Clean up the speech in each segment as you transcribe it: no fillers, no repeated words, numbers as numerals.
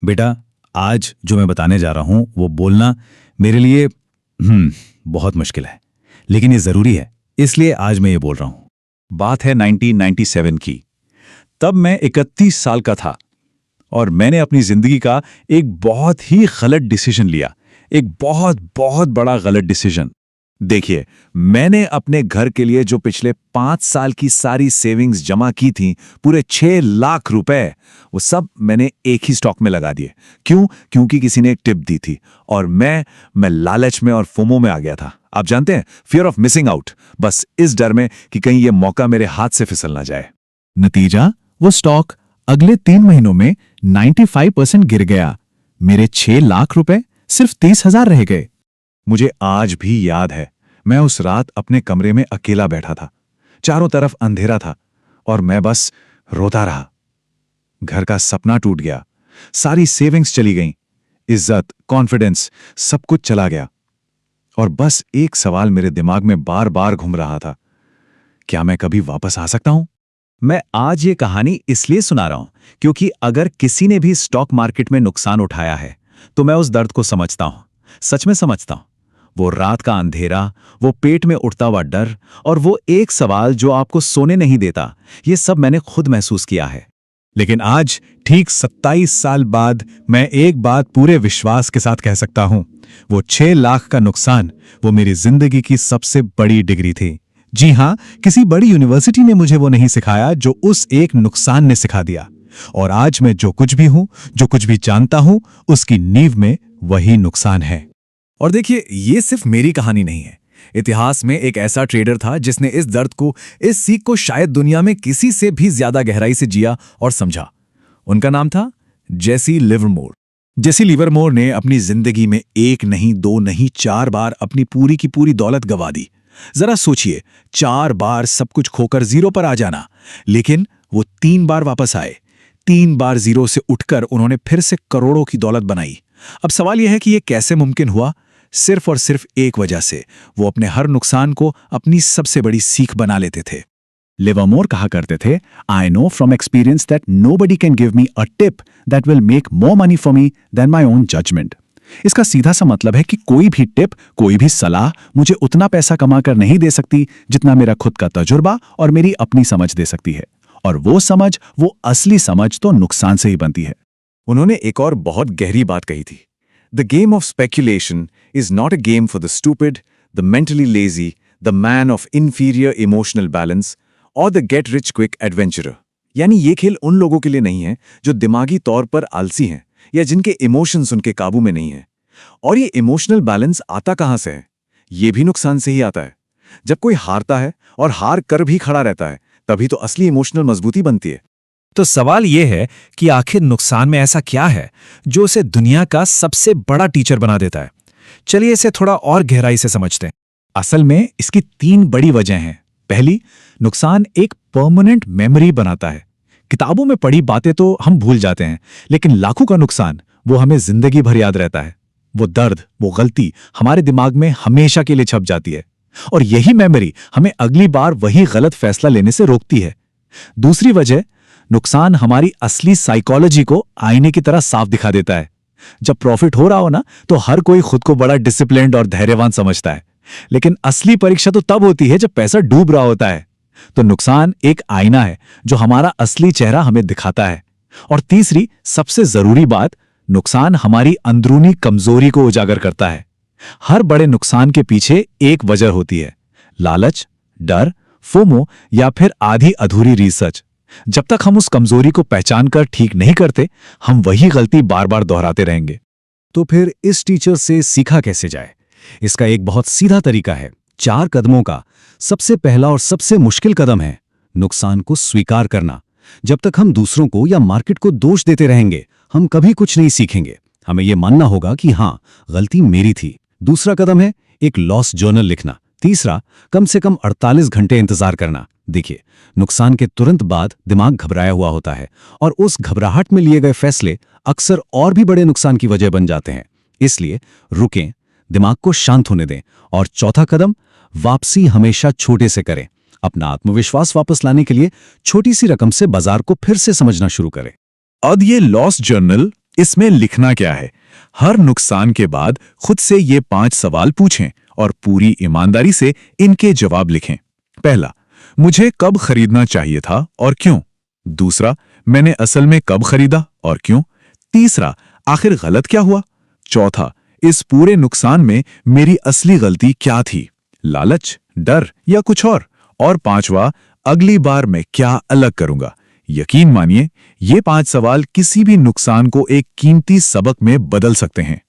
बेटा, आज जो मैं बताने जा रहा हूं वो बोलना मेरे लिए बहुत मुश्किल है, लेकिन ये जरूरी है, इसलिए आज मैं ये बोल रहा हूं। बात है 1997 की। तब मैं 31 साल का था और मैंने अपनी जिंदगी का एक बहुत ही गलत डिसीजन लिया, एक बहुत बहुत बड़ा गलत डिसीजन। देखिए, मैंने अपने घर के लिए जो पिछले 5 साल की सारी सेविंग्स जमा की थी, पूरे 6 लाख रुपए, वो सब मैंने एक ही स्टॉक में लगा दिए। क्यों? क्योंकि किसी ने एक टिप दी थी और मैं लालच में और फोमो में आ गया था। आप जानते हैं, फियर ऑफ मिसिंग आउट, बस इस डर में कि कहीं ये मौका मेरे हाथ से फिसल ना जाए। नतीजा, वो स्टॉक अगले 3 महीनों में 95% गिर गया। मेरे 6 लाख रुपए सिर्फ 30,000 रह गए। मुझे आज भी याद है, मैं उस रात अपने कमरे में अकेला बैठा था। चारों तरफ अंधेरा था और मैं बस रोता रहा। घर का सपना टूट गया, सारी सेविंग्स चली गईं, इज्जत, कॉन्फिडेंस, सब कुछ चला गया। और बस एक सवाल मेरे दिमाग में बार बार घूम रहा था, क्या मैं कभी वापस आ सकता हूं? मैं आज ये कहानी इसलिए सुना रहा हूं क्योंकि अगर किसी ने भी स्टॉक मार्केट में नुकसान उठाया है तो मैं उस दर्द को समझता हूं, सच में समझता हूं। वो रात का अंधेरा, वो पेट में उठता हुआ डर और वो एक सवाल जो आपको सोने नहीं देता, ये सब मैंने खुद महसूस किया है। लेकिन आज, ठीक 27 साल बाद, मैं एक बात पूरे विश्वास के साथ कह सकता हूं, वो 6 लाख का नुकसान, वो मेरी जिंदगी की सबसे बड़ी डिग्री थी। जी हां, किसी बड़ी यूनिवर्सिटी ने मुझे वो नहीं सिखाया जो उस एक नुकसान ने सिखा दिया। और आज मैं जो कुछ भी हूं, जो कुछ भी जानता हूं, उसकी नींव में वही नुकसान है। और देखिए, ये सिर्फ मेरी कहानी नहीं है। इतिहास में एक ऐसा ट्रेडर था जिसने इस दर्द को, इस सीख को शायद दुनिया में किसी से भी ज्यादा गहराई से जिया और समझा। उनका नाम था जेसी लिवरमोर। जेसी लिवरमोर ने अपनी जिंदगी में 1 नहीं, 2 नहीं, 4 बार अपनी पूरी की पूरी दौलत गंवा दी। जरा सोचिए, 4 बार सब कुछ खोकर जीरो पर आ जाना। लेकिन वो 3 बार वापस आए। 3 बार जीरो से उठकर उन्होंने फिर से करोड़ों की दौलत बनाई। अब सवाल यह है कि यह कैसे मुमकिन हुआ? सिर्फ और सिर्फ एक वजह से, वो अपने हर नुकसान को अपनी सबसे बड़ी सीख बना लेते थे। लिवरमोर कहा करते थे, I know from experience that nobody can give me a tip that will make more money for me than my own judgement. इसका सीधा सा मतलब है कि कोई भी टिप, कोई भी सलाह मुझे उतना पैसा कमाकर नहीं दे सकती जितना मेरा खुद का तजुर्बा और मेरी अपनी समझ दे सकती है। और वो समझ, वो असली समझ तो नुकसान से ही बनती है। उन्होंने एक और बहुत गहरी बात कही थी, The game of speculation is not a game for the stupid, the mentally lazy, the man of inferior emotional balance, or the get-rich-quick adventurer. यानी ये खेल उन लोगों के लिए नहीं है जो दिमागी तौर पर आलसी हैं या जिनके इमोशंस उनके काबू में नहीं है। और ये इमोशनल बैलेंस आता कहाँ से है? ये भी नुकसान से ही आता है। जब कोई हारता है और हार कर भी खड़ा रहता है, तभी तो असली इमोशनल मजबूती बनती है। तो सवाल यह है कि आखिर नुकसान में ऐसा क्या है जो उसे दुनिया का सबसे बड़ा टीचर बना देता है? चलिए इसे थोड़ा और गहराई से समझते हैं। असल में इसकी 3 बड़ी वजह हैं। पहली, नुकसान एक परमानेंट मेमोरी बनाता है। किताबों में पढ़ी बातें तो हम भूल जाते हैं, लेकिन लाखों का नुकसान, वो हमें जिंदगी भर याद रहता है। वो दर्द, वो गलती हमारे दिमाग में हमेशा के लिए छप जाती है और यही मेमोरी हमें अगली बार वही गलत फैसला लेने से रोकती है। दूसरी वजह, नुकसान हमारी असली साइकोलॉजी को आईने की तरह साफ दिखा देता है। जब प्रॉफिट हो रहा हो ना, तो हर कोई खुद को बड़ा डिसिप्लिन्ड और धैर्यवान समझता है, लेकिन असली परीक्षा तो तब होती है जब पैसा डूब रहा होता है। तो नुकसान एक आईना है जो हमारा असली चेहरा हमें दिखाता है। और तीसरी, सबसे जरूरी बात, नुकसान हमारी अंदरूनी कमजोरी को उजागर करता है। हर बड़े नुकसान के पीछे एक वजह होती है, लालच, डर, फोमो या फिर आधी अधूरी रिसर्च। जब तक हम उस कमजोरी को पहचान कर ठीक नहीं करते, हम वही गलती बार बार दोहराते रहेंगे। तो फिर इस टीचर से सीखा कैसे जाए? इसका एक बहुत सीधा तरीका है, 4 कदमों का। सबसे पहला और सबसे मुश्किल कदम है नुकसान को स्वीकार करना। जब तक हम दूसरों को या मार्केट को दोष देते रहेंगे, हम कभी कुछ नहीं सीखेंगे। हमें यह मानना होगा कि हां, गलती मेरी थी। दूसरा कदम है एक लॉस जर्नल लिखना। तीसरा, कम से कम 48 घंटे इंतजार करना। देखिए, नुकसान के तुरंत बाद दिमाग घबराया हुआ होता है और उस घबराहट में लिए गए फैसले अक्सर और भी बड़े नुकसान की वजह बन जाते हैं। इसलिए रुकें, दिमाग को शांत होने दें। और चौथा कदम, वापसी हमेशा छोटे से करें। अपना आत्मविश्वास वापस लाने के लिए छोटी सी रकम से बाजार को फिर से समझना शुरू करें। अब ये लॉस जर्नल इसमें लिखना क्या है? हर नुकसान के बाद खुद से ये 5 सवाल पूछें और पूरी ईमानदारी से इनके जवाब लिखें। पहला, मुझे कब खरीदना चाहिए था और क्यों? दूसरा, मैंने असल में कब खरीदा और क्यों? तीसरा, आखिर गलत क्या हुआ? चौथा, इस पूरे नुकसान में मेरी असली गलती क्या थी? लालच, डर या कुछ और? और पांचवा, अगली बार मैं क्या अलग करूंगा? यकीन मानिए, ये 5 सवाल किसी भी नुकसान को एक कीमती सबक में बदल सकते हैं।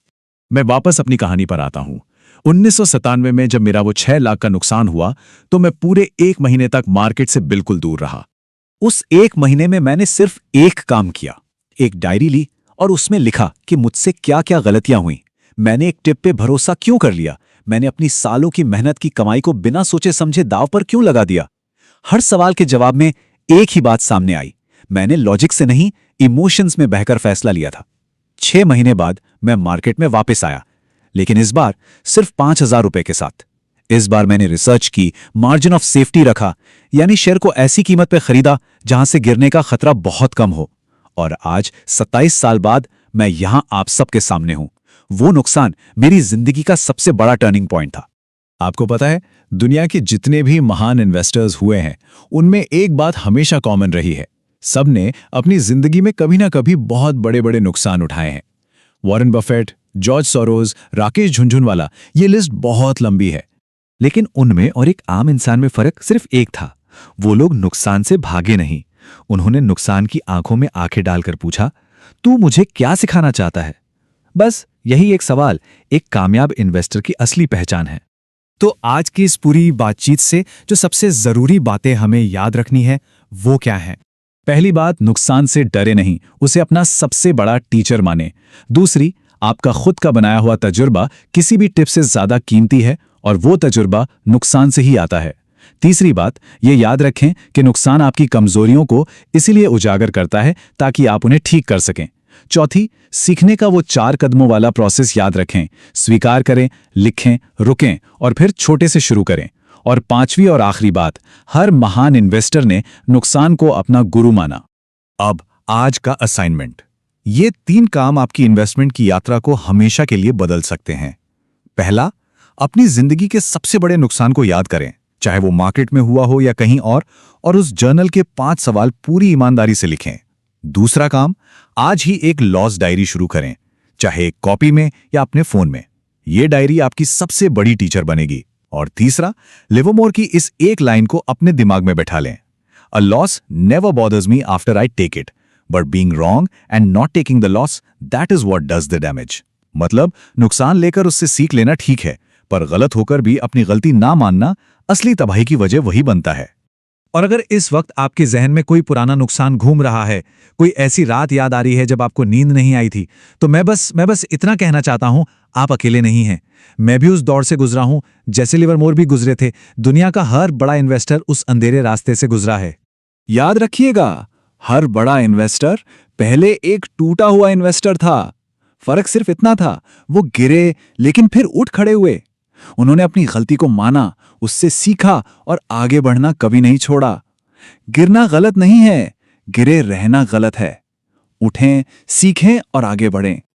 मैं वापस अपनी कहानी पर आता हूं। 1997 में जब मेरा वो 6 लाख का नुकसान हुआ, तो मैं पूरे 1 महीने तक मार्केट से बिल्कुल दूर रहा। उस 1 महीने में मैंने सिर्फ एक काम किया, एक डायरी ली और उसमें लिखा कि मुझसे क्या क्या गलतियां हुई, मैंने एक टिप पे भरोसा क्यों कर लिया, मैंने अपनी सालों की मेहनत की कमाई को बिना सोचे समझे दांव पर क्यों लगा दिया। हर सवाल के जवाब में एक ही बात सामने आई, मैंने लॉजिक से नहीं, इमोशंस में बहकर फैसला लिया था। 6 महीने बाद मैं मार्केट में वापस आया, लेकिन इस बार सिर्फ 5,000 रुपए के साथ। इस बार मैंने रिसर्च की, मार्जिन ऑफ सेफ्टी रखा, यानी शेयर को ऐसी कीमत पे खरीदा जहां से गिरने का खतरा बहुत कम हो। और आज 27 साल बाद मैं यहां आप सबके सामने हूं। वो नुकसान मेरी जिंदगी का सबसे बड़ा टर्निंग पॉइंट था। आपको पता है, दुनिया के जितने भी महान इन्वेस्टर्स हुए हैं, उनमें एक बात हमेशा कॉमन रही है, सबने अपनी जिंदगी में कभी ना कभी बहुत बड़े बड़े नुकसान उठाए हैं। Warren Buffett, George Soros, Rakesh Jhunjhunwala, ये लिस्ट बहुत लंबी है। लेकिन उनमें और एक आम इंसान में फर्क सिर्फ एक था, वो लोग नुकसान से भागे नहीं। उन्होंने नुकसान की आंखों में आंखें डालकर पूछा, तू मुझे क्या सिखाना चाहता है? बस यही एक सवाल एक कामयाब इन्वेस्टर की असली पहचान है। तो आज की इस पूरी बातचीत से जो सबसे जरूरी बातें हमें याद रखनी है, वो क्या है? पहली बात, नुकसान से डरे नहीं, उसे अपना सबसे बड़ा टीचर माने। दूसरी, आपका खुद का बनाया हुआ तजुर्बा किसी भी टिप से ज्यादा कीमती है और वो तजुर्बा नुकसान से ही आता है। तीसरी बात, ये याद रखें कि नुकसान आपकी कमजोरियों को इसीलिए उजागर करता है ताकि आप उन्हें ठीक कर सकें। चौथी, सीखने का वो 4 कदमों वाला प्रोसेस याद रखें, स्वीकार करें, लिखें, रुकें और फिर छोटे से शुरू करें। और पांचवी और आखिरी बात, हर महान इन्वेस्टर ने नुकसान को अपना गुरु माना। अब आज का असाइनमेंट, ये 3 काम आपकी इन्वेस्टमेंट की यात्रा को हमेशा के लिए बदल सकते हैं। पहला, अपनी जिंदगी के सबसे बड़े नुकसान को याद करें, चाहे वो मार्केट में हुआ हो या कहीं और उस जर्नल के 5 सवाल पूरी ईमानदारी से लिखें। दूसरा काम, आज ही एक लॉस डायरी शुरू करें, चाहे एक कॉपी में या अपने फोन में। ये डायरी आपकी सबसे बड़ी टीचर बनेगी। और तीसरा, लिवरमोर की इस एक लाइन को अपने दिमाग में बैठा लें, a loss never bothers me after I take it, but being wrong and not taking the loss, that is what does the damage. मतलब नुकसान लेकर उससे सीख लेना ठीक है, पर गलत होकर भी अपनी गलती ना मानना असली तबाही की वजह वही बनता है। और अगर इस वक्त आपके जहन में कोई पुराना नुकसान घूम रहा है, कोई ऐसी रात याद आ रही है जब आपको नींद नहीं आई थी, तो मैं बस इतना कहना चाहता हूं, आप अकेले नहीं हैं। मैं भी उस दौर से गुजरा हूं जैसे लिवरमोर भी गुजरे थे। दुनिया का हर बड़ा इन्वेस्टर उस अंधेरे रास्ते से गुजरा है। याद रखिएगा, हर बड़ा इन्वेस्टर पहले एक टूटा हुआ इन्वेस्टर था। फर्क सिर्फ इतना था, वो गिरे लेकिन फिर उठ खड़े हुए। उन्होंने अपनी गलती को माना, उससे सीखा और आगे बढ़ना कभी नहीं छोड़ा। गिरना गलत नहीं है, गिरे रहना गलत है। उठें, सीखें और आगे बढ़ें।